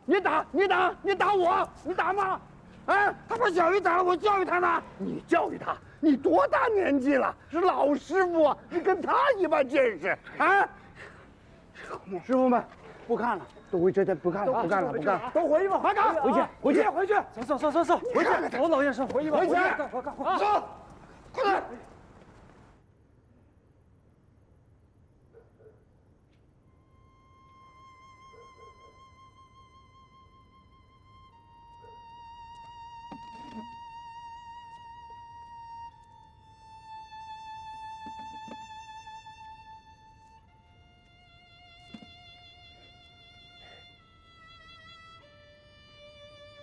你打我，你打吗？啊，他把小鱼打了，我教育他呢。你教育他？你多大年纪了？是老师傅啊，你跟他一般见识啊！师傅们，不看了，都回车站，不看了，不干了，都回去吧，快赶，回去，走，回去，走，老爷生，回去吧，回去，快，走，快点。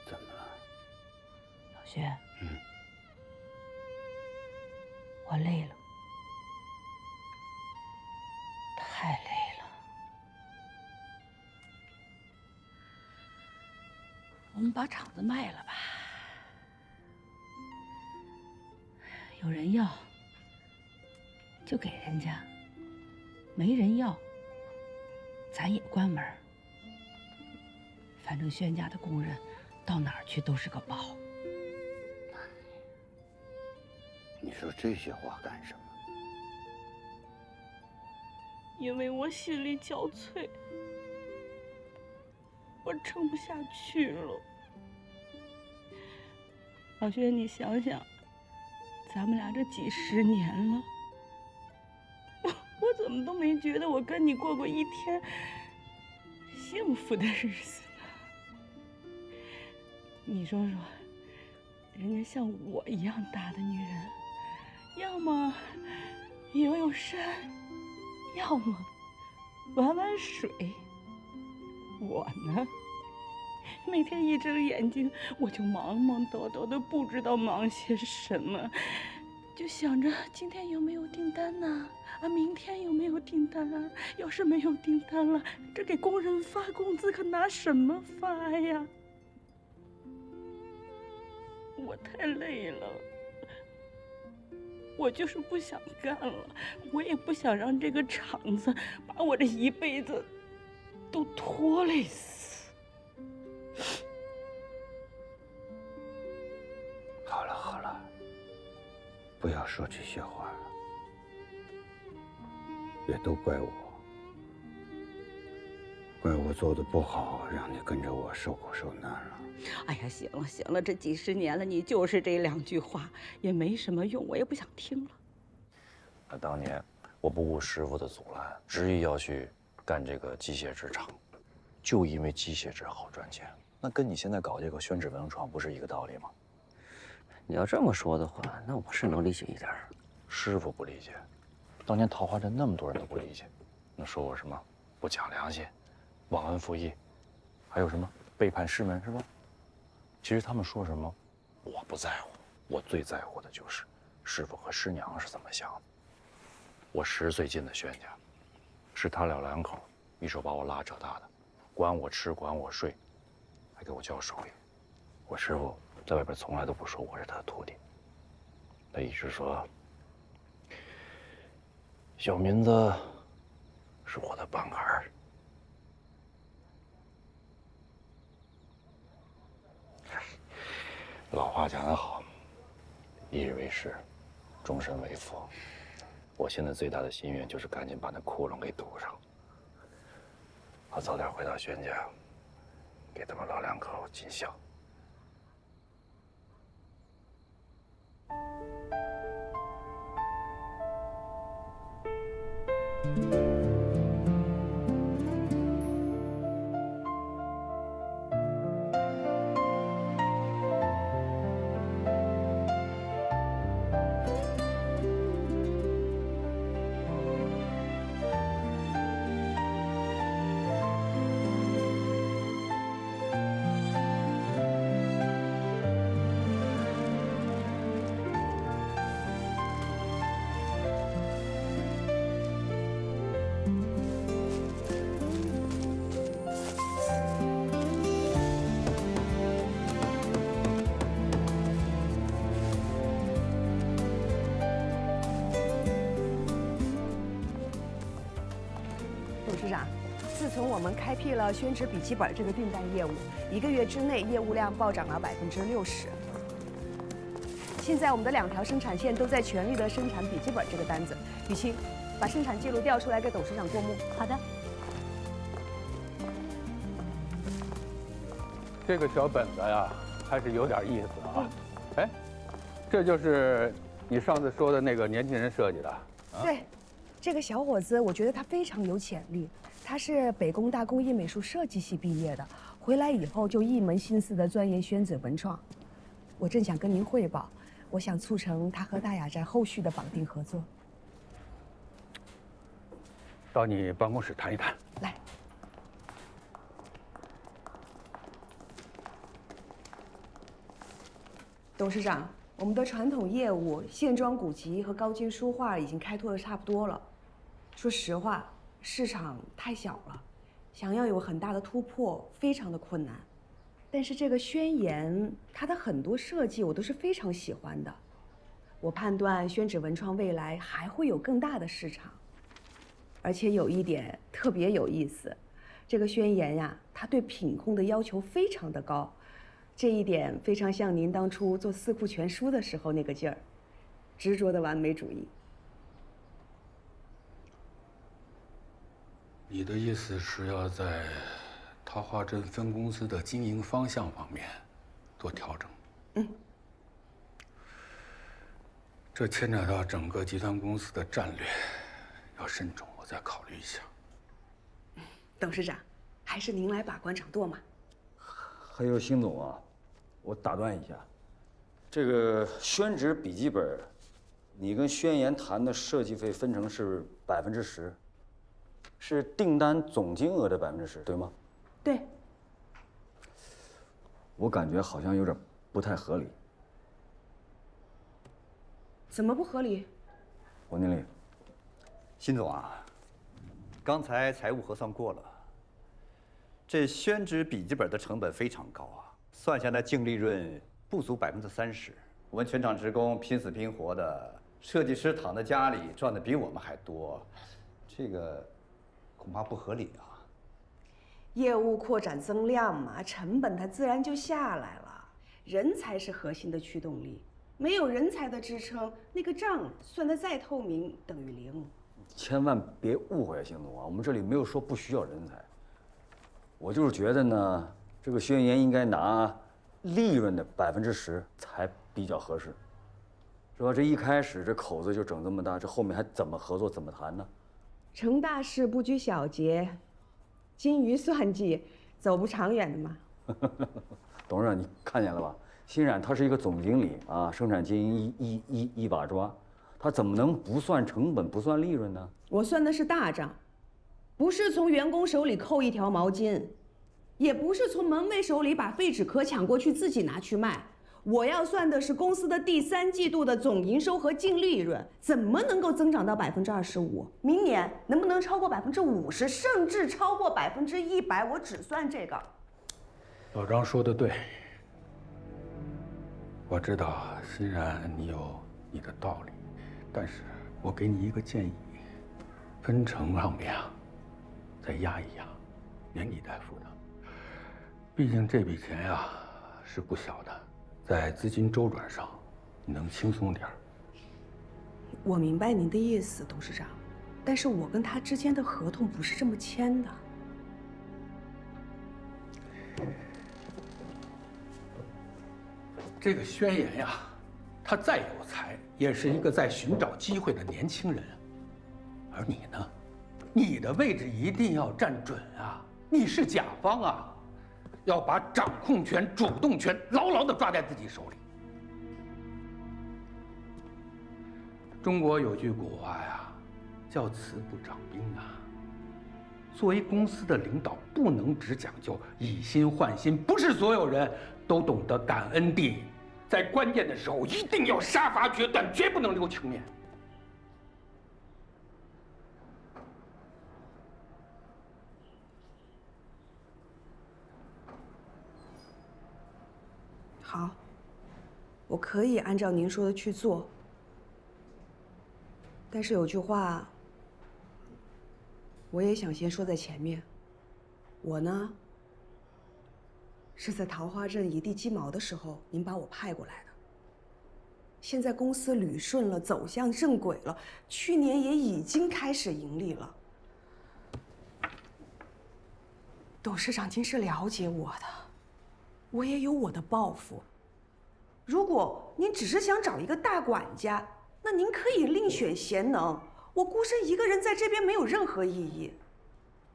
怎么了？老薛，我累了，太累了。我们把厂子卖了吧，有人要就给人家，没人要，咱也关门。反正轩家的工人到哪儿去都是个宝。你说这些话干什么？因为我心力交瘁，我撑不下去了。老薛，你想想，咱们俩这几十年了，我怎么都没觉得我跟你过过一天幸福的日子呢？你说说，人家像我一样大的女人，要么游游山，要么玩玩水。我呢，每天一睁眼睛我就忙忙叨叨的，不知道忙些什么，就想着今天有没有订单呢？啊，明天有没有订单啊？要是没有订单了，这给工人发工资可拿什么发呀？我太累了，我就是不想干了，我也不想让这个厂子把我这一辈子都拖累死。好了，不要说这些话了，也都怪我，怪我做的不好，让你跟着我受苦受难了。哎呀，行了，这几十年了，你就是这2句话，也没什么用，我也不想听了。那当年我不顾师傅的阻拦，执意要去干这个机械制厂，就因为机械制好赚钱。那跟你现在搞这个宣纸文创不是一个道理吗？你要这么说的话，那我是能理解一点。师傅不理解，当年桃花镇那么多人都不理解，那说我什么不讲良心、忘恩负义，还有什么背叛师门，是吧？其实他们说什么，我不在乎，我最在乎的就是师傅和师娘是怎么想的。我10岁进的轩家，是他俩2口一手把我拉扯大的，管我吃，管我睡，还给我教手艺。我师傅在外边从来都不说我是他的徒弟，他一直说小民子是我的帮儿。老话讲得好，一日为师，终身为父。我现在最大的心愿就是赶紧把那窟窿给堵上，好早点回到轩家，给他们老2口尽孝。董事长，自从我们开辟了宣纸笔记本这个订单业务，1个月之内业务量暴涨了60%。现在我们的2条生产线都在全力的生产笔记本这个单子。雨欣，把生产记录调出来给董事长过目。好的。这个小本子呀，还是有点意思啊。哎，这就是你上次说的那个年轻人设计的。对，这个小伙子，我觉得他非常有潜力。他是北工大工艺美术设计系毕业的，回来以后就一门心思的钻研宣纸文创。我正想跟您汇报，我想促成他和大雅宅后续的绑定合作。到你办公室谈一谈。来。董事长，我们的传统业务线装古籍和高阶书画已经开拓的差不多了。说实话，市场太小了，想要有很大的突破非常的困难。但是这个宣言，它的很多设计我都是非常喜欢的。我判断宣纸文创未来还会有更大的市场。而且有一点特别有意思，这个宣言呀，它对品控的要求非常的高。这一点非常像您当初做《四库全书》的时候那个劲儿，执着的完美主义。你的意思是要在桃花镇分公司的经营方向方面做调整？嗯。这牵扯到整个集团公司的战略，要慎重，我再考虑一下。董事长，还是您来把关掌舵嘛。还有辛总啊，我打断一下，这个宣纸笔记本，你跟宣言谈的设计费分成是10%，是订单总金额的10%，对吗？对。我感觉好像有点不太合理。怎么不合理？王经理，辛总啊，刚才财务核算过了，这宣纸笔记本的成本非常高啊，算下来净利润不足30%。我们全场职工拼死拼活的，设计师躺在家里赚的比我们还多，这个恐怕不合理啊。业务扩展增量嘛，成本它自然就下来了。人才是核心的驱动力，没有人才的支撑，那个账算得再透明等于0。千万别误会啊，辛总啊，我们这里没有说不需要人才。我就是觉得呢，这个宣言应该拿利润的10%才比较合适，是吧？这一开始这口子就整这么大，这后面还怎么合作怎么谈呢？成大事不拘小节，精于算计，走不长远的嘛。董事长，你看见了吧？欣冉他是一个总经理啊，生产经营一把抓，他怎么能不算成本不算利润呢？我算的是大账，不是从员工手里扣1条毛巾，也不是从门卫手里把废纸壳抢过去自己拿去卖。我要算的是公司的第3季度的总营收和净利润，怎么能够增长到25%？明年能不能超过50%，甚至超过100%？我只算这个。老张说的对，我知道欣然你有你的道理，但是我给你一个建议，分成上面啊，再压一压，年底代付的。毕竟这笔钱呀是不小的，在资金周转上你能轻松点儿。我明白您的意思，董事长，但是我跟他之间的合同不是这么签的。这个宣言呀，他再有才，也是一个在寻找机会的年轻人，而你呢，你的位置一定要站准啊！你是甲方啊，要把掌控权、主动权牢牢地抓在自己手里。中国有句古话呀，叫“慈不掌兵”啊。作为公司的领导，不能只讲究以心换心，不是所有人都懂得感恩的，在关键的时候一定要杀伐决断，绝不能留情面。好，我可以按照您说的去做，但是有句话，我也想先说在前面。我呢，是在桃花镇一地鸡毛的时候，您把我派过来的。现在公司捋顺了，走向正轨了，去年也已经开始盈利了。董事长，您是了解我的，我也有我的抱负。如果您只是想找一个大管家，那您可以另选贤能。我孤身一个人在这边没有任何意义。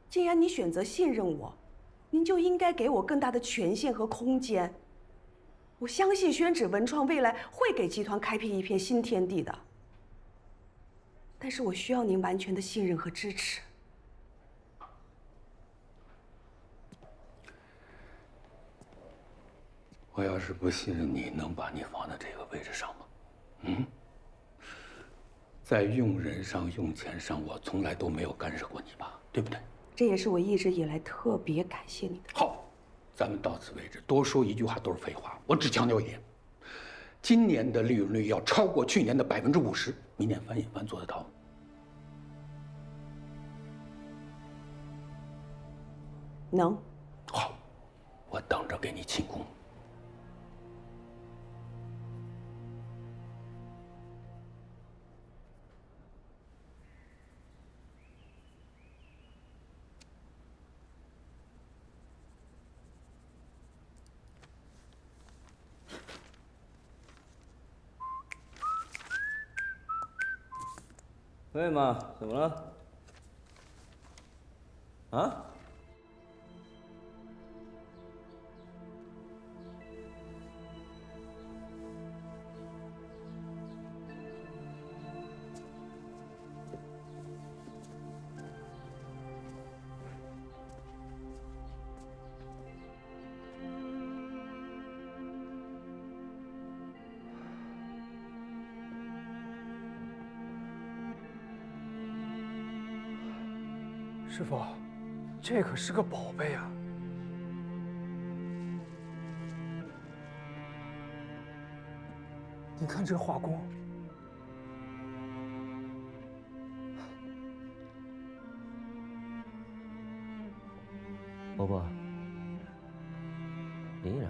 既然你选择信任我，您就应该给我更大的权限和空间。我相信宣纸文创未来会给集团开辟一片新天地的，但是我需要您完全的信任和支持。我要是不信任你，能把你放在这个位置上吗？嗯，在用人上、用钱上，我从来都没有干涉过你吧，对不对？这也是我一直以来特别感谢你的。好，咱们到此为止，多说一句话都是废话。我只强调一点，今年的利润率要超过去年的50%，明年翻一番做得到吗？能。好，我等着给你庆功。喂妈，怎么了？啊？师傅，这可是个宝贝啊！你看这画工，伯伯，林然，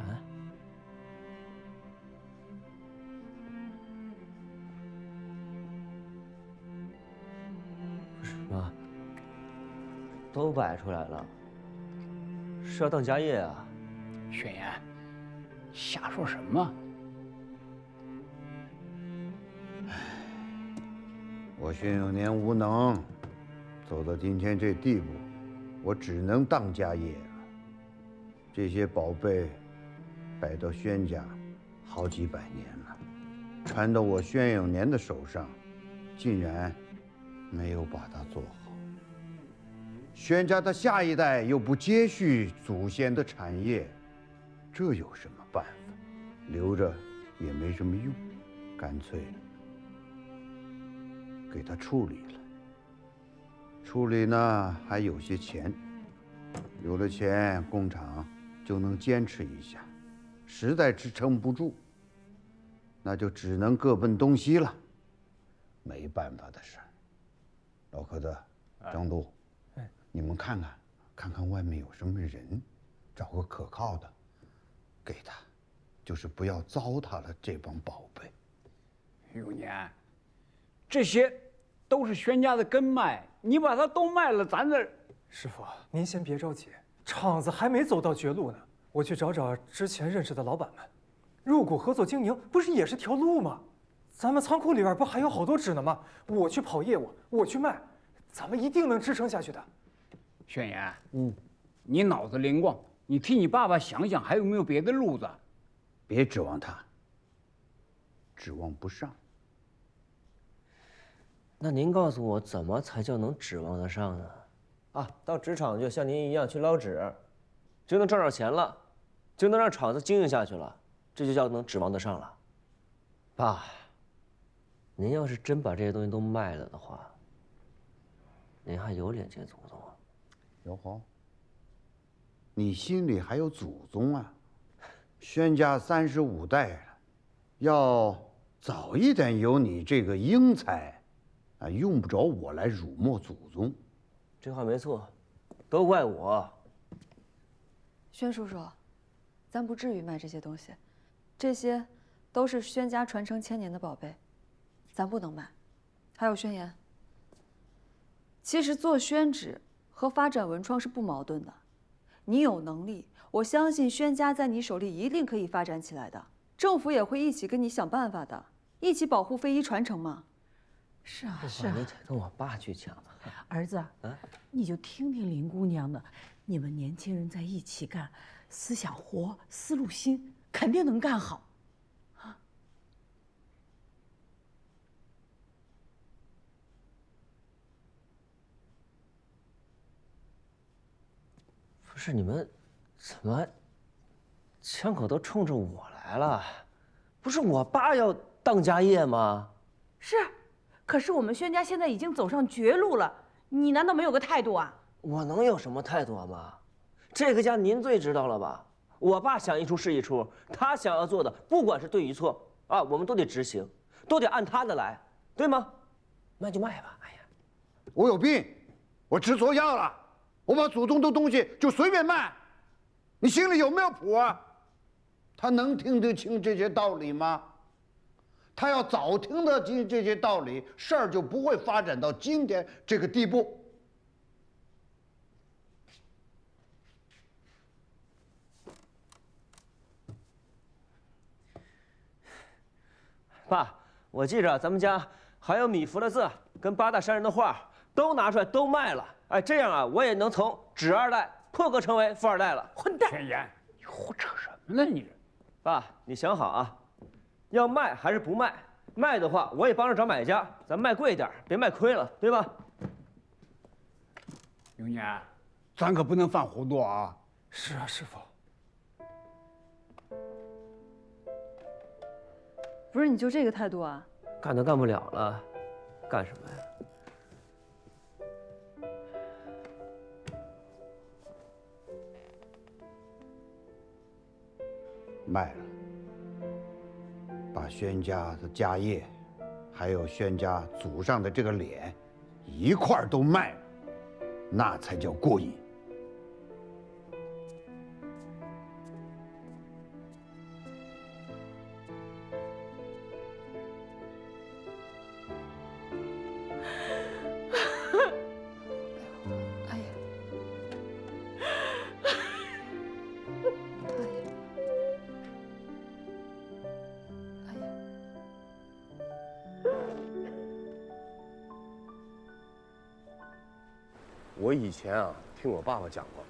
不是妈。都摆出来了，是要当家业啊？宣言，瞎说什么？我宣永年无能，走到今天这地步，我只能当家业了。这些宝贝摆到宣家好几百年了，传到我宣永年的手上，竟然没有把它做好。宣家的下一代又不接续祖先的产业，这有什么办法？留着也没什么用，干脆给他处理了。处理呢还有些钱，有了钱，工厂就能坚持一下。实在支撑不住，那就只能各奔东西了。没办法的事儿。老柯子、张璐。你们看看外面有什么人，找个可靠的，给他，就是不要糟蹋了这帮宝贝。永年，这些都是宣家的根脉，你把它都卖了，咱这……师傅，您先别着急，厂子还没走到绝路呢。我去找找之前认识的老板们，入股合作经营不是也是条路吗？咱们仓库里边不还有好多纸呢吗？我去跑业务，我去卖，咱们一定能支撑下去的。宣言，你脑子灵光，你替你爸爸想想，还有没有别的路子？别指望他，指望不上。那您告诉我，怎么才叫能指望得上呢？啊，到纸厂就像您一样去捞纸，就能赚着钱了，就能让厂子经营下去了，这就叫能指望得上了。爸，您要是真把这些东西都卖了的话，您还有脸见祖宗啊？姚豪，你心里还有祖宗啊？宣家35代了，要早一点有你这个英才，啊，用不着我来辱没祖宗。这话没错，都怪我，宣叔叔，咱不至于卖这些东西，这些都是宣家传承千年的宝贝，咱不能卖。还有宣言，其实做宣纸和发展文创是不矛盾的。你有能力，我相信宣家在你手里一定可以发展起来的。政府也会一起跟你想办法的，一起保护非遗传承嘛。是啊，是啊，你得跟我爸去讲。儿子，你就听听林姑娘的，你们年轻人在一起干，思想活，思路新，肯定能干好。不是你们，怎么枪口都冲着我来了？不是我爸要当家业吗？是，可是我们宣家现在已经走上绝路了，你难道没有个态度啊？我能有什么态度吗？这个家您最知道了吧？我爸想一出是一出，他想要做的，不管是对与错啊，我们都得执行，都得按他的来，对吗？卖就卖吧。哎呀，我有病，我吃错药了。我把祖宗的东西就随便卖，你心里有没有谱啊？他能听得清这些道理吗？他要早听得清这些道理，事儿就不会发展到今天这个地步。爸，我记着咱们家还有米芾的字跟八大山人的画，都拿出来都卖了。哎，这样啊，我也能从纸二代破格成为富二代了。混蛋！宣言，你胡扯什么呢你？爸，你想好啊，要卖还是不卖？卖的话，我也帮着找买家，咱卖贵一点，别卖亏了，对吧？永年，咱可不能犯糊涂啊！是啊，师傅。不是你就这个态度啊？干都干不了了，干什么呀？卖了，把宣家的家业，还有宣家祖上的这个脸，一块儿都卖了，那才叫过瘾。哎呀！我以前啊听我爸爸讲过，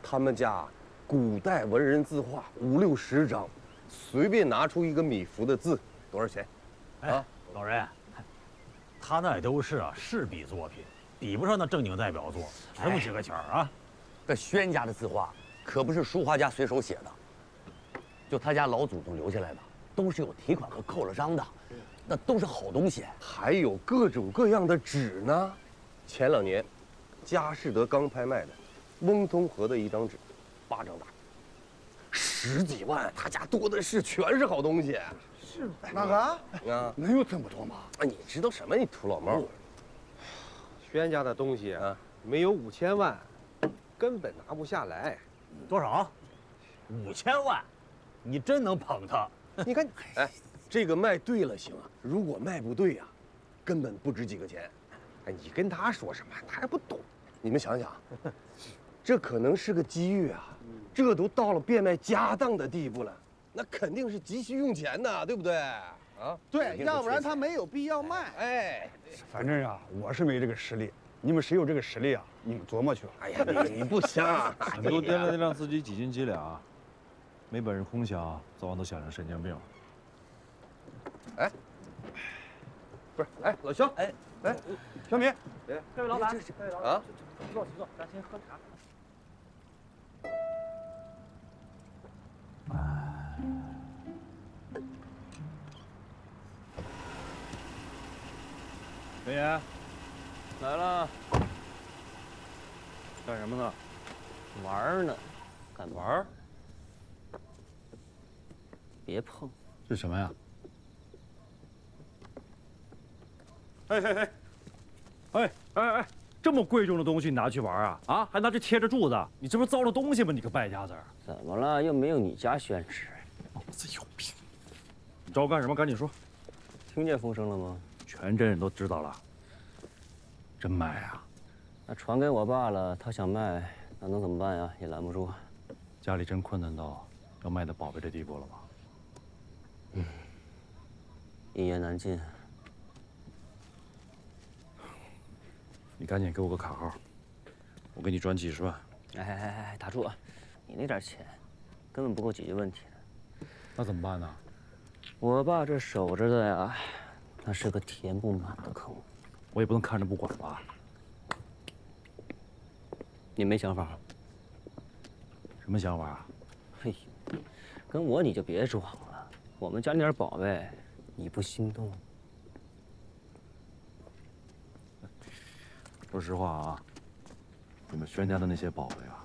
他们家古代文人字画5、60张，随便拿出一个米芾的字，多少钱？啊，老人，他那都是饰笔作品，比不上那正经代表作，值不几个钱啊？这宣家的字画可不是书画家随手写的，就他家老祖宗留下来的，都是有题款和扣了章的，那都是好东西。还有各种各样的纸呢。前2年，佳士得刚拍卖的翁同龢的一张纸，8张大，10几万，他家多的是，全是好东西。是哪个啊？能有这么多吗？啊，你知道什么？你土老帽。宣家的东西啊，没有5000万，根本拿不下来。多少？5000万？你真能捧他？你看，哎，这个卖对了行啊，如果卖不对呀，根本不值几个钱。哎，你跟他说什么？他还不懂。你们想想，这可能是个机遇啊，这都到了变卖家当的地步了，那肯定是急需用钱的，对不对？啊，对，要不然他没有必要卖。哎，反正啊，我是没这个实力，你们谁有这个实力啊？你们琢磨去吧。哎呀，你不行，你都掂量掂量自己几斤几两，没本事空想，早晚都想成神经病了。哎，不是，哎，老肖，哎，小米，各位老板，各位老板啊，请坐，请坐，咱先喝茶。文言，来了。干什么呢？玩呢，干嘛玩？别碰！这什么呀？哎哎哎，哎哎哎，这么贵重的东西你拿去玩啊？啊，还拿去贴着柱子，你这不是糟了东西吗？你个败家子！怎么了？又没有你家宣纸。脑子有病！你找我干什么？赶紧说。听见风声了吗？全镇人都知道了。真卖啊？那传给我爸了，他想卖，那能怎么办呀？也拦不住。家里真困难到要卖的宝贝的地步了吗？嗯，一言难尽。你赶紧给我个卡号，我给你转几十万。哎，打住啊！你那点钱，根本不够解决问题的。那怎么办呢？我爸这守着的呀，那是个填不满的坑。我也不能看着不管吧？你没想法？什么想法啊？嘿，跟我你就别装了。我们家那点宝贝，你不心动？说实话啊，你们轩家的那些宝贝啊，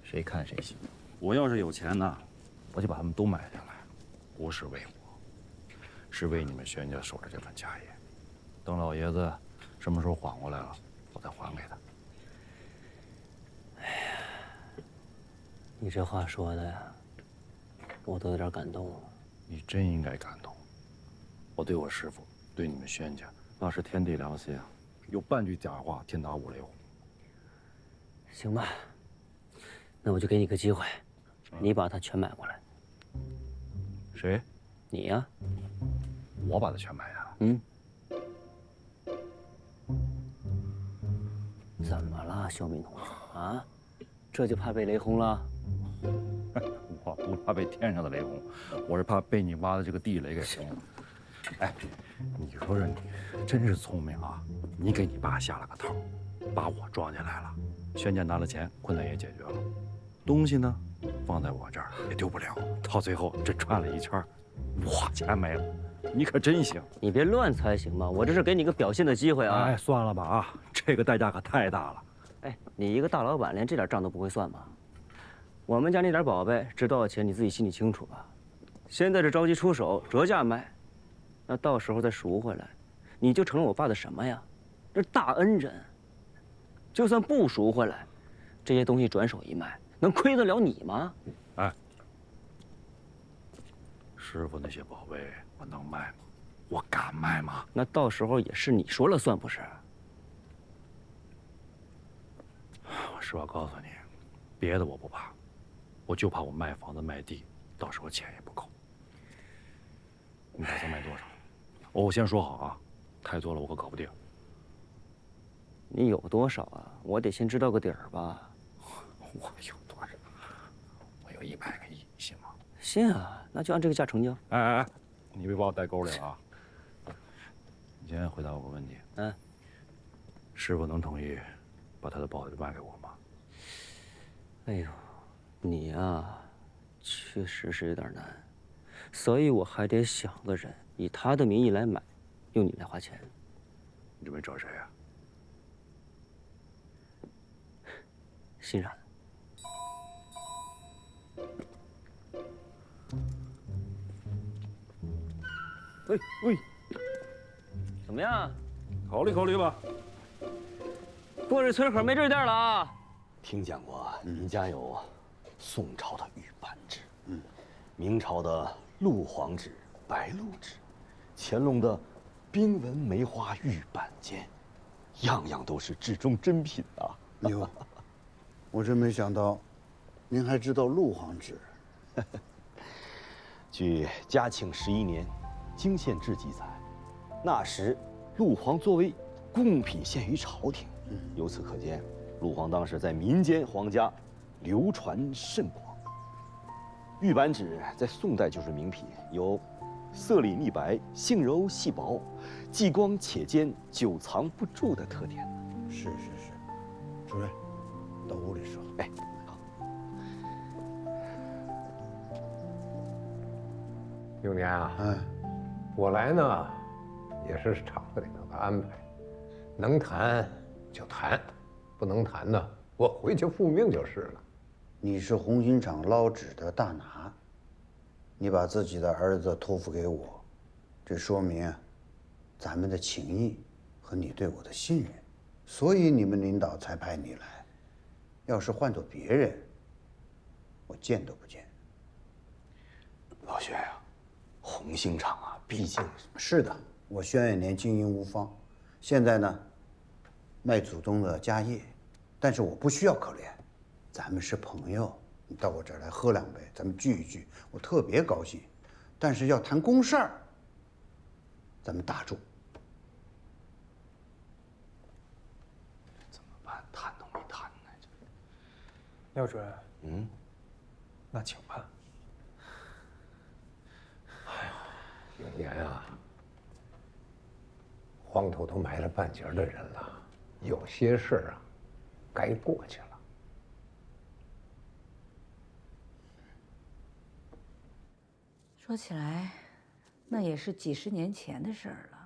谁看谁心动。我要是有钱呢，我就把他们都买下来，不是为我，是为你们轩家守着这份家业。等老爷子什么时候缓过来了，我再还给他。哎呀，你这话说的呀，我都有点感动了。你真应该感动。我对我师傅，对你们轩家，那是天地良心啊！有半句假话，天打五雷轰。行吧，那我就给你个机会，你把它全买过来。谁？你呀。我把它全买下来。嗯。怎么了，小敏同志啊？这就怕被雷轰了？我不怕被天上的雷轰，我是怕被你挖的这个地雷给轰了。哎，你说这你真是聪明啊！你给你爸下了个套，把我装进来了。轩家拿了钱，困难也解决了，东西呢放在我这儿也丢不了。到最后这转了一圈，我钱没了，你可真行！你别乱猜行吗？我这是给你个表现的机会啊！哎，算了吧啊，这个代价可太大了。哎，你一个大老板连这点账都不会算吗？我们家那点宝贝值多少钱，你自己心里清楚吧？现在这着急出手，折价卖。那到时候再赎回来，你就成了我爸的什么呀？这大恩人。就算不赎回来，这些东西转手一卖，能亏得了你吗？哎，师傅那些宝贝我能卖吗？我敢卖吗？那到时候也是你说了算，不是？我实话告诉你，别的我不怕，我就怕我卖房子卖地，到时候钱也不够。你打算卖多少？我先说好啊，太多了我可搞不定。你有多少啊？我得先知道个底儿吧。我有多少？我有100个亿，信吗？信啊，那就按这个价成交。哎，你别把我带沟里了啊！你先回答我个问题。嗯。师傅能同意把他的宝贝卖给我吗？哎呦，你呀，确实是有点难，所以我还得想个人，以他的名义来买，用你来花钱。你准备找谁啊？欣然。喂，怎么样？考虑考虑吧。过日村可没这店了啊！听讲过您家有宋朝的玉扳指，明朝的陆黄指、白鹿指，乾隆的冰纹梅花玉扳剑，样样都是至中珍品啊！哟，我真没想到，您还知道陆黄指。据嘉庆11年泾县志记载，那时陆黄作为贡品献于朝廷，由此可见，陆黄当时在民间皇家流传甚广。玉扳指在宋代就是名品，有色里腻白、性柔细薄、既光且尖、久藏不住的特点。是，主任，到屋里说。哎，好。永年啊，我来呢，也是厂子里头的安排，能谈就谈，不能谈呢，我回去复命就是了。你是红星厂捞纸的大拿，你把自己的儿子托付给我，这说明咱们的情谊和你对我的信任。所以你们领导才派你来。要是换做别人，我见都不见。老薛呀，红星厂啊，毕竟是的，我轩远年经营无方，现在呢，卖祖宗的家业，但是我不需要可怜，咱们是朋友，你到我这儿来喝两杯，咱们聚一聚，我特别高兴。但是要谈公事儿，咱们打住。怎么办？谈都没谈呢，廖主任，那请吧。哎呀，永年啊，黄土都埋了半截的人了，有些事儿啊，该过去了。说起来，那也是几十年前的事儿了。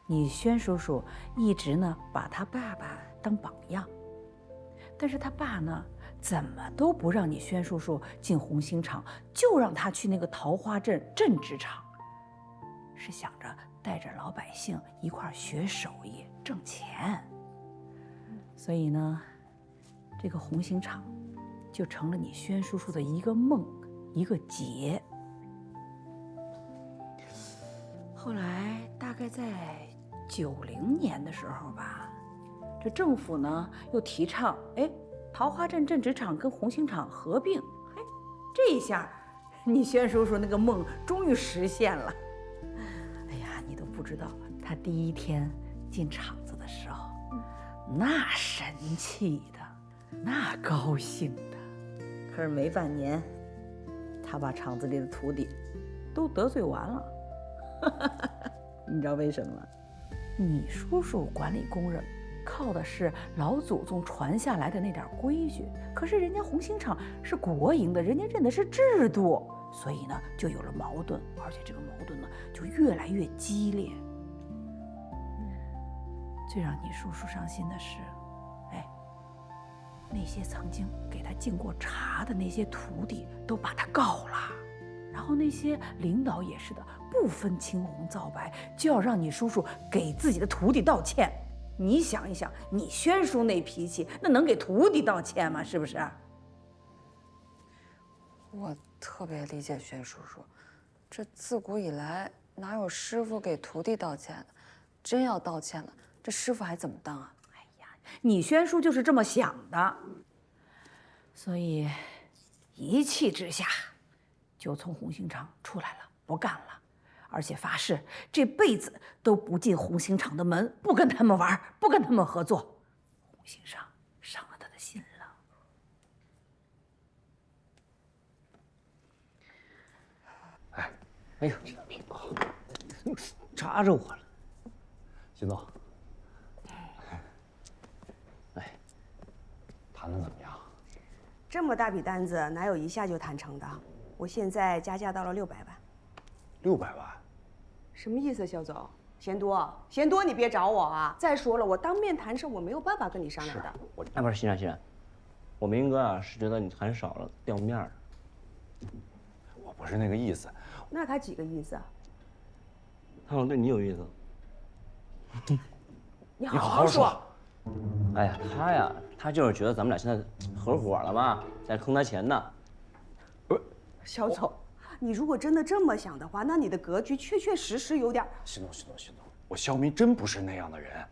你轩叔叔一直呢把他爸爸当榜样，但是他爸呢怎么都不让你轩叔叔进红星厂，就让他去那个桃花镇镇纸厂，是想着带着老百姓一块儿学手艺挣钱。所以呢，这个红星厂就成了你轩叔叔的一个梦，一个结。后来大概在90年的时候吧，这政府呢又提倡，桃花镇镇纸厂跟红星厂合并，这一下，你轩叔叔那个梦终于实现了。哎呀，你都不知道，他第一天进厂子的时候，那神气的，那高兴的。可是没半年，他把厂子里的徒弟都得罪完了。你知道为什么吗？你叔叔管理工人，靠的是老祖宗传下来的那点规矩，可是人家红星厂是国营的，人家认的是制度，所以呢就有了矛盾，而且这个矛盾呢就越来越激烈。最让你叔叔伤心的是，那些曾经给他敬过茶的那些徒弟都把他告了，然后那些领导也是的，不分青红皂白，就要让你叔叔给自己的徒弟道歉。你想一想，你轩叔那脾气，那能给徒弟道歉吗？是不是？我特别理解轩叔叔，这自古以来哪有师傅给徒弟道歉的？真要道歉了，这师傅还怎么当啊？你轩叔就是这么想的，所以一气之下就从红星厂出来了，不干了，而且发誓这辈子都不进红星厂的门，不跟他们玩，不跟他们合作。红星厂伤了他的心了。哎呦，这屁股扎着我了。邢总，谈的怎么样？这么大笔单子，哪有一下就谈成的？我现在加价到了600万。600万？什么意思，肖总？嫌多？嫌多你别找我啊！再说了，我当面谈事，我没有办法跟你商量的。不是欣然，我明哥啊是觉得你谈少了掉面儿。我不是那个意思。那他几个意思啊？他好像对你有意思。你好好说。哎呀，他就是觉得咱们俩现在合伙了嘛，在坑他钱呢。不是，肖总，你如果真的这么想的话，那你的格局确确实实有点……邢总，我肖明真不是那样的人。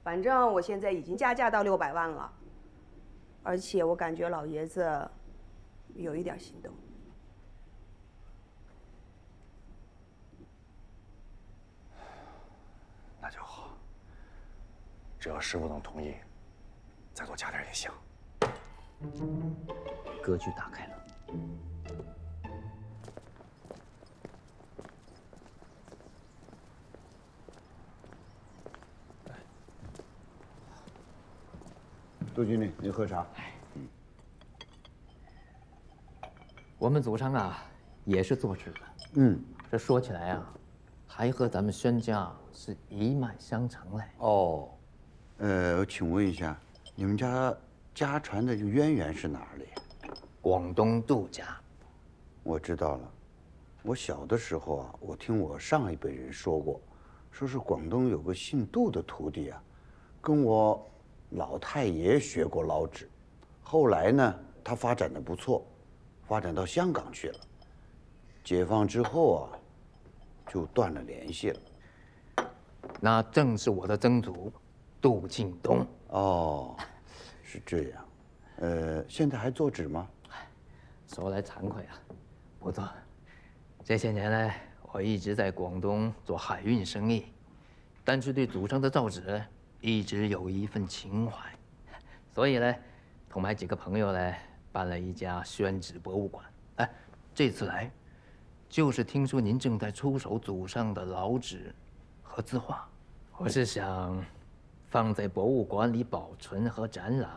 反正我现在已经加价到600万了，而且我感觉老爷子有一点心动。那就好，只要师傅能同意，再多加点也行。格局打开了。杜经理，您喝茶。我们祖上啊，也是做纸的。这说起来啊，还和咱们轩家是一脉相承嘞。哦，我请问一下，你们家传的这个渊源是哪里？广东杜家。我知道了。我小的时候啊，我听我上一辈人说过，说是广东有个姓杜的徒弟啊，跟我老太爷学过捞纸，后来呢，他发展的不错，发展到香港去了。解放之后啊，就断了联系了。那正是我的曾祖，杜敬东。哦，是这样。现在还做纸吗？说来惭愧啊，不做。这些年来，我一直在广东做海运生意，但是对祖上的造纸一直有一份情怀，所以呢，同埋几个朋友呢，办了一家宣纸博物馆。哎，这次来，就是听说您正在出手祖上的老纸和字画，我是想放在博物馆里保存和展览，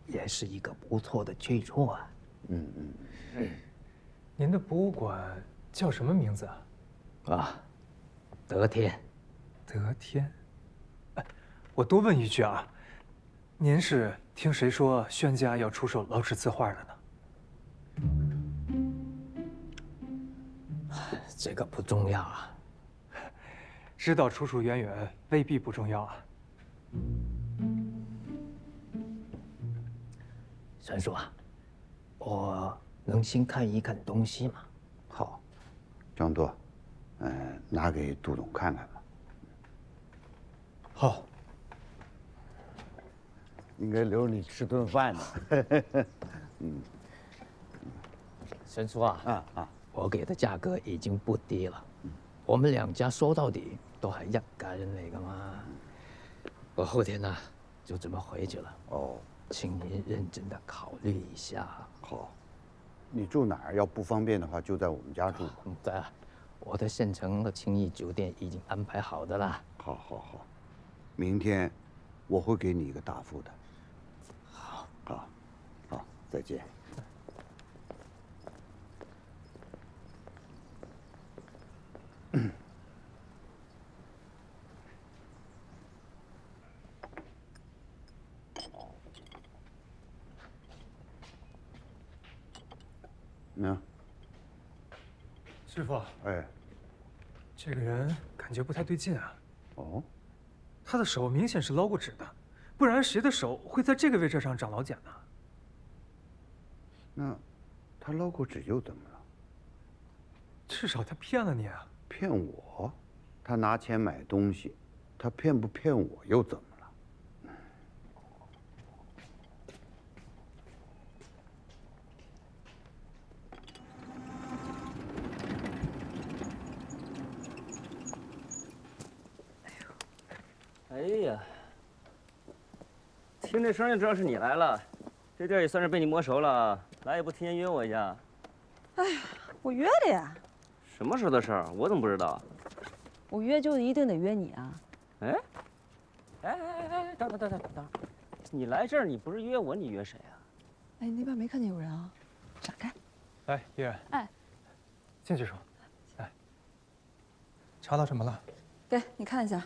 也是一个不错的去处啊。您的博物馆叫什么名字啊？啊，得天。得天。哎，我多问一句啊，您是听谁说宣家要出手老纸字画的呢？这个不重要啊。知道出处渊源未必不重要啊。孙叔啊，我能先看一看东西吗？好，张多，拿给杜总看看吧。好。应该留着你吃顿饭呢。孙叔啊，我给的价格已经不低了，我们两家说到底都还一家人嚟噶嘛。我后天呢就准备回去了。哦，请您认真的考虑一下。好，你住哪儿？要不方便的话，就在我们家住。对啊，我的县城的青怡酒店已经安排好的啦。好，明天我会给你一个答复的。好，再见。师傅，哎，这个人感觉不太对劲啊。哦，他的手明显是捞过纸的，不然谁的手会在这个位置上长老茧呢？那他捞过纸又怎么了？至少他骗了你啊！骗我？他拿钱买东西，他骗不骗我又怎么了？哎呀，听这声就知道是你来了，这地儿也算是被你摸熟了。来也不提前约我一下。哎呀，我约的呀。什么时候的事儿？我怎么不知道？我约就一定得约你啊。哎，等，你来这儿你不是约我，你约谁啊？哎，那边没看见有人啊？闪开。来，叶然。哎，进去说。来，查到什么了？给你看一下。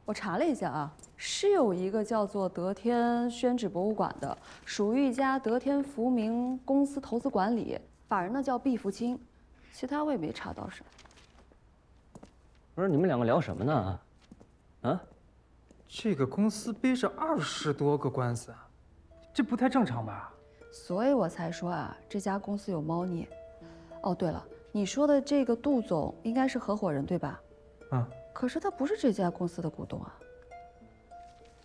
我查了一下啊，是有一个叫做得天宣纸博物馆的，属于一家得天福明公司投资管理，法人呢叫毕福清，其他我也没查到什么。不是你们两个聊什么呢？啊？这个公司背着20多个官司，这不太正常吧？所以我才说啊，这家公司有猫腻。哦，对了，你说的这个杜总应该是合伙人对吧？嗯。可是他不是这家公司的股东啊！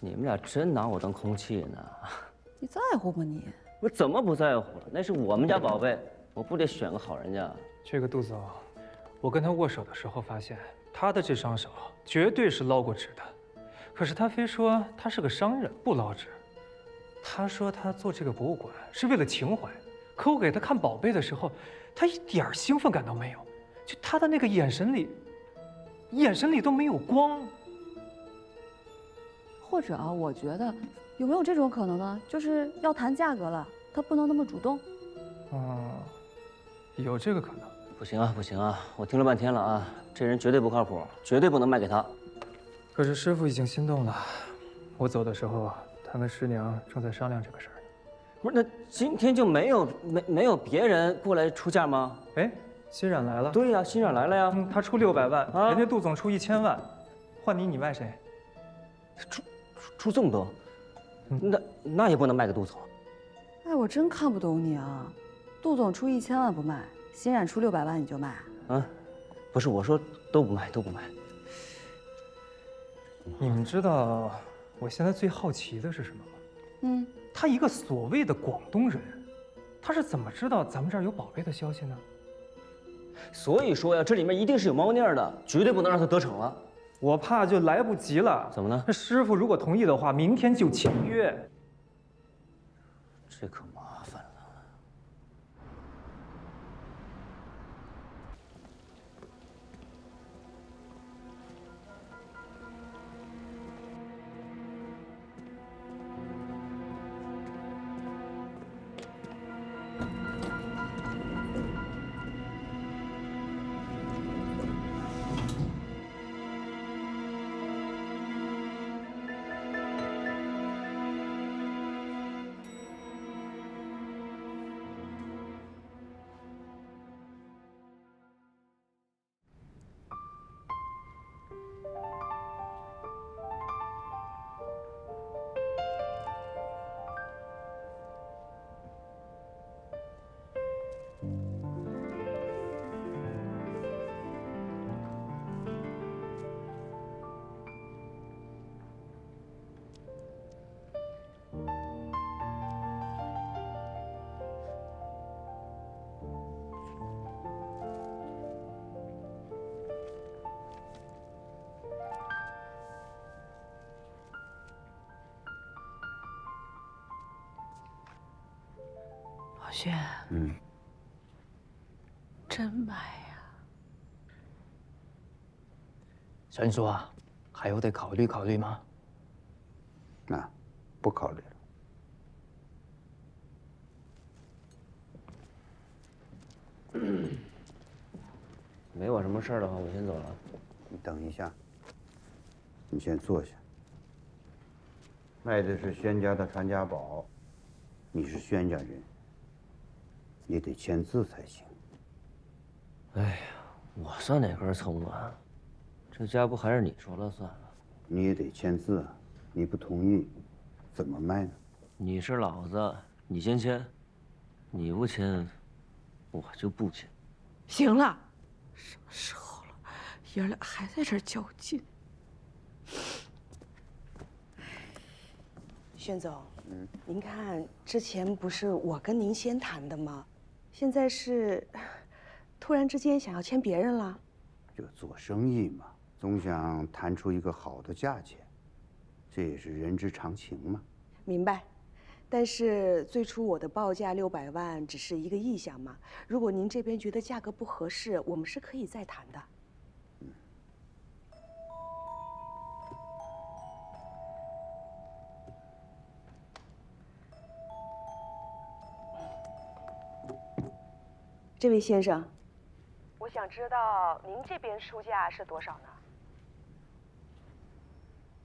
你们俩真拿我当空气呢？你在乎吗你？我怎么不在乎了？那是我们家宝贝，我不得选个好人家？这个杜总，我跟他握手的时候发现，他的这双手绝对是捞过纸的。可是他非说他是个商人，不捞纸。他说他做这个博物馆是为了情怀，可我给他看宝贝的时候，他一点兴奋感都没有，就他的那个眼神里都没有光。或者啊，我觉得有没有这种可能呢？就是要谈价格了，他不能那么主动。有这个可能。不行啊！我听了半天了啊，这人绝对不靠谱，绝对不能卖给他。可是师傅已经心动了，我走的时候，他跟师娘正在商量这个事儿。不是，那今天就没有别人过来出价吗？哎。欣冉来了。对呀，欣冉来了呀。他出600万，人家杜总出1000万，换你卖谁？出这么多，那也不能卖给杜总。哎，我真看不懂你啊！杜总出1000万不卖，欣冉出600万你就卖？啊，不是，我说都不卖，都不卖。你们知道我现在最好奇的是什么吗？他一个所谓的广东人，他是怎么知道咱们这儿有宝贝的消息呢？所以说呀，这里面一定是有猫腻的，绝对不能让他得逞了。我怕就来不及了。怎么呢？那师傅如果同意的话，明天就签约。这可麻烦了。老轩，真买呀！陈叔啊，还有得考虑考虑吗？啊，不考虑了。没我什么事儿的话，我先走了。你等一下，你先坐下。卖的是宣家的传家宝，你是宣家人，你得签字才行。哎呀，我算哪根葱啊？这家不还是你说了算了？你也得签字啊，你不同意，怎么卖呢？你是老子，你先签，你不签，我就不签。行了，什么时候了，爷俩还在这儿较劲。宣总，您看之前不是我跟您先谈的吗？现在是突然之间想要签别人了？这做生意嘛，总想谈出一个好的价钱，这也是人之常情嘛。明白。但是最初我的报价600万只是一个意向嘛，如果您这边觉得价格不合适，我们是可以再谈的。这位先生，我想知道您这边出价是多少呢？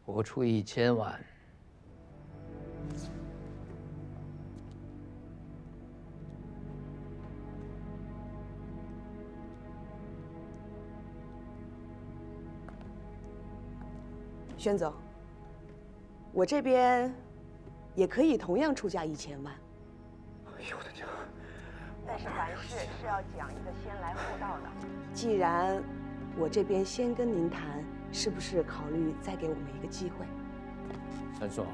我出1000万。宣总，我这边也可以同样出价1000万。哎呦我的娘！但是凡事是要讲一个先来后到的。既然我这边先跟您谈，是不是考虑再给我们一个机会？陈叔，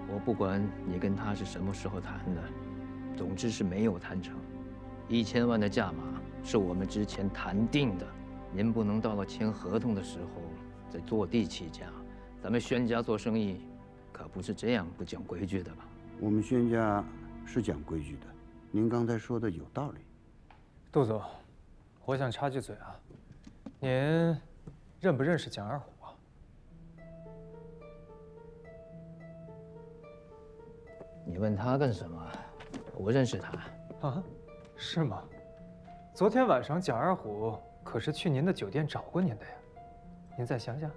我不管你跟他是什么时候谈的，总之是没有谈成。1000万的价码是我们之前谈定的，您不能到了签合同的时候再坐地起价。咱们宣家做生意，可不是这样不讲规矩的吧？我们宣家是讲规矩的，您刚才说的有道理。杜总，我想插句嘴啊，您认不认识蒋二虎啊？你问他干什么？我认识他。啊，是吗？昨天晚上蒋二虎可是去您的酒店找过您的呀，您再想想。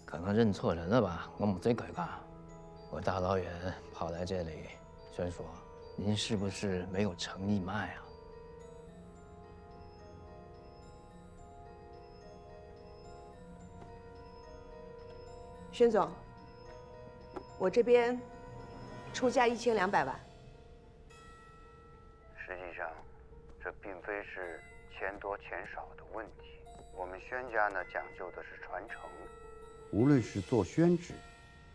可能认错人了吧？我没这个噶，我大老远跑来这里，宣叔，您是不是没有诚意卖啊？宣总，我这边出价1200万。实际上，这并非是钱多钱少的问题。我们宣家呢，讲究的是传承。无论是做宣纸，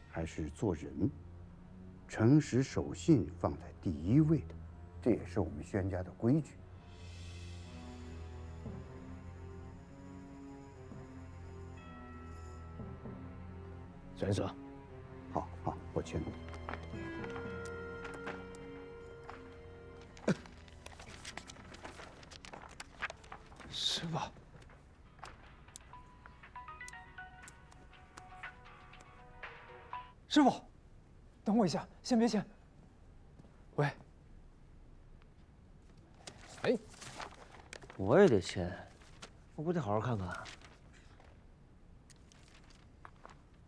还是做人，诚实守信放在第一位的，这也是我们宣家的规矩。宣舍，好，我签。师傅，师傅，等我一下，先别签。喂，哎，我也得签，我不得好好看看。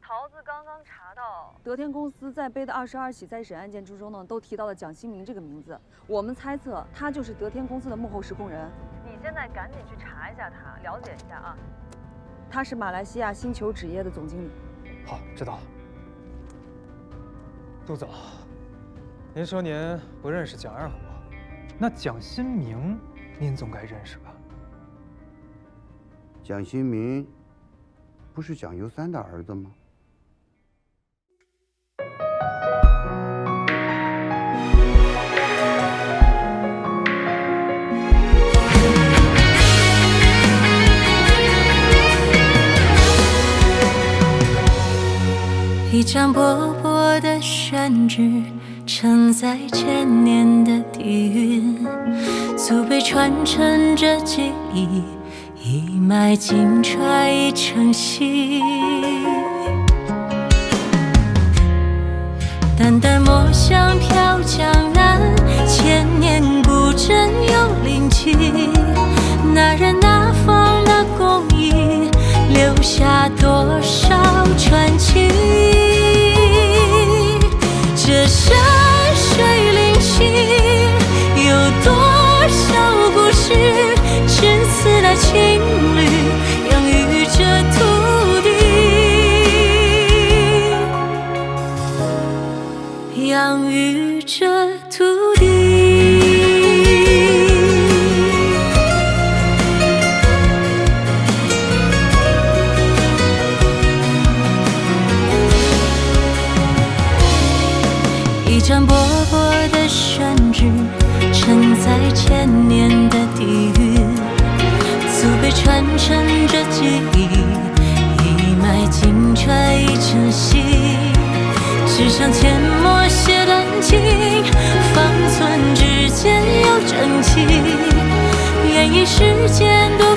桃子刚刚查到，德天公司在背的22起再审案件之中呢，都提到了蒋新明这个名字。我们猜测他就是德天公司的幕后实控人。你现在赶紧去查一下他，了解一下啊。他是马来西亚星球纸业的总经理。好，知道了。杜总，您说您不认识蒋二虎，那蒋新明您总该认识吧？蒋新明不是蒋尤三的儿子吗？一张薄薄的宣纸，承载千年的底蕴，祖辈传承着记忆，一脉经揣一成息。淡淡墨香飘江南，千年古镇有灵气。那人那方那工艺，留下多少传奇？这山水灵气，有多少故事？只此那情侣，养育着土地，养育着土地。一张薄薄的宣纸，承载千年的底蕴，祖辈传承着记忆，一脉经揣一成息。纸上阡陌写断情，方寸之间有真情。愿以世间多